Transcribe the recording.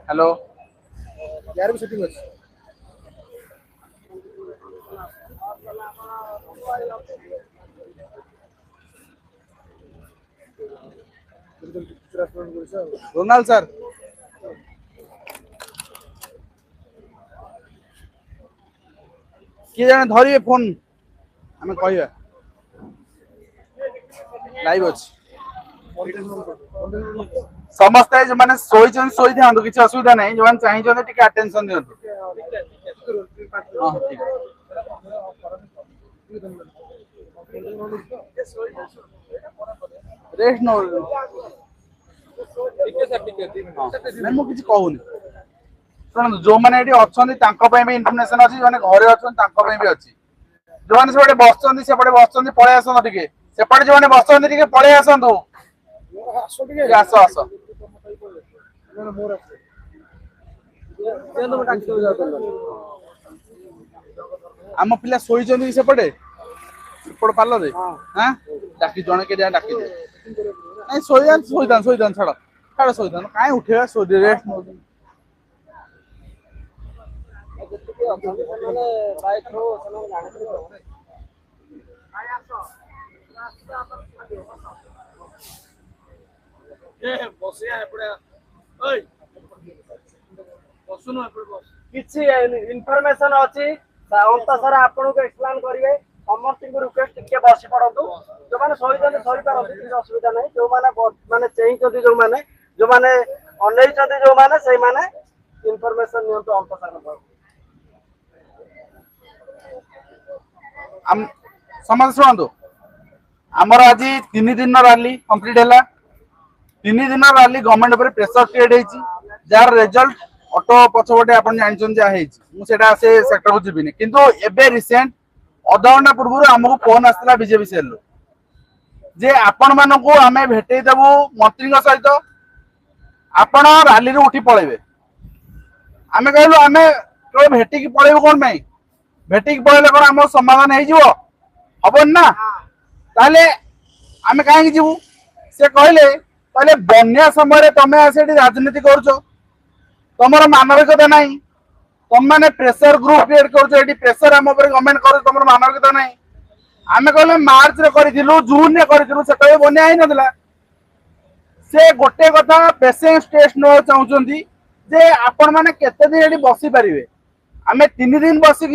hello यार भी setting अच्छी रोनाल्ड सर किए जाने धरिए फोन आम कह लाइव अच्छी समस्ते जो मैंने शोई था किसी असुविधा नहीं जो चाहिए अटेंशन दिंतु रेस्ट नो नहीं मु किसी कहूनी शुणु जो मैंने अच्छा भी इनफर्मेशन अच्छी जो घरे अच्छा भी अच्छी जो मैंने से बस पलि आसत टे सेपटे जो मैंने बस पलि आसतु आस आस आम पिला शोई सेपटे सेपट पार्लर हाँ डाकी जड़े के डाकी दे नहीं शोईदान छाड़ छाड़ शोईदान कहीं उठे रेस्ट नौ किसी इनफॉरमेशन अच्छी अंत सारा आपन को एक्सप्लेन करेंगे समस्त रिक्वेस्ट टिके बसी पड़तु जो मैंने सही सही पारती किसी असुविधा नहीं जो मैंने चाहिए जो मैंने अनई जो मैंने से मैंने इनफॉरमेशन नियंतु अंत सारा समझ शुणु आमर आज 3 दिन रैली कंप्लीट है 3 दिन रैली गवर्नमेंट पर प्रेशर क्रिएट होती जार रिजल्ट ऑटो पछपटे आप जानते से सेक्टर को जीवन किंतु एबे रिसेंट अधा घंटा पूर्व आमको फोन आसाला बीजेपी सेल जे आपण मानक आम भेटेदेबू मंत्री सहित आपण रैली उठी पलैबे आम कहलु आम केवल भेटिकी पलैबू कौन भेटिकी पलैले कौन आम समाधान होबन ना ताले आम कहीं जीवु से कहले कहले बन्या समय तमे आसे राजनीति कर तमर मानविकता नहीं तुम मैंने प्रेशर ग्रुप क्रिएट कर प्रेशर आम गवर्नमेंट कर तुम मानविकता नहीं आम कहले मार्च रे जून रे कर बन्या ही ना से गोटे कथा पेशेंस टेस्ट न चाहते जे आपण मैंने केते दिन बसी पारे आम 3 दिन बसिक